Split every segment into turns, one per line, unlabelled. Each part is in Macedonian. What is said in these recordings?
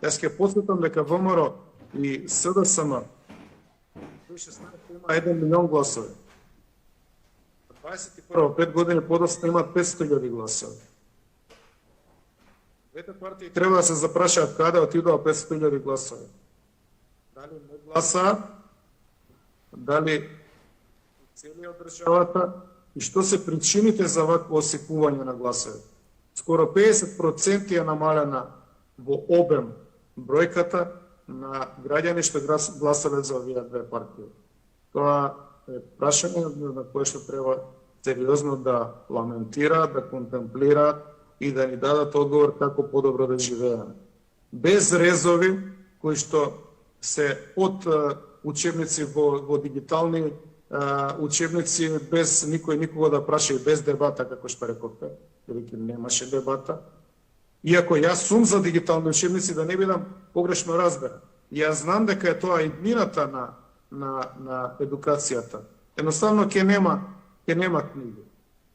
Јас ќе подсетам дека ВМРО и СДСМ 2016 има 1 милион гласови. 21 5 години подоцна имаат 500.000 гласови. Двете партии треба да се запрашаат каде отидоа 500.000 гласови. Дали не гласаат, дали целиот државата и што се причините за вакво осекување на гласови. Скоро 50% е намалена во обем бројката на граѓани што гласале за овие две партии. Тоа е прашање на кое што треба сериозно да ламентираат, да контемплираат и да ни дадат одговор како подобро да живееме. Без резови кои што се од учебници во дигитални учебници, без никој никога да праша и без дебата, како што рековте, велики немаше дебата. Иако јас сум за дигитални учебници, да не бидам погрешно разберан. Јас знам дека е тоа иднината на едукацијата. Едноставно ќе нема книги.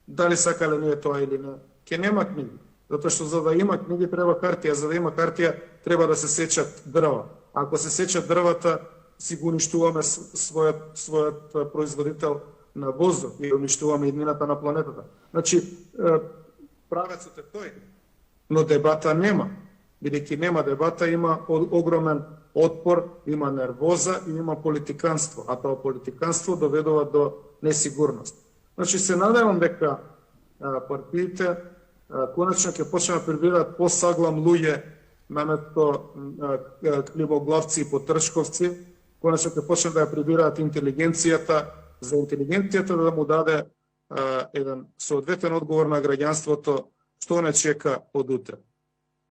Дали сакале ние тоа или не, ќе нема книги. Затоа што за да има книги треба хартија, за да има хартија треба да се сечат дрва. Ако се сечат дрвата, си го уништуваме својот производител на воздух и уништуваме иднината на планетата. Значи, правецот е тој, но дебата нема. Бидејќи нема дебата, има огромен отпор, има нервоза и има политиканство, а тоа политиканство доведува до несигурност. Значи, се надевам дека партиите конечно ќе почнат да прибираат посаглам луѓе наместо климоглавци и потршковци, конечно ќе почнат да ја прибираат интелигенцијата, за интелигенцијата да му даде еден соодветен одговор на граѓанството што не чека од утре.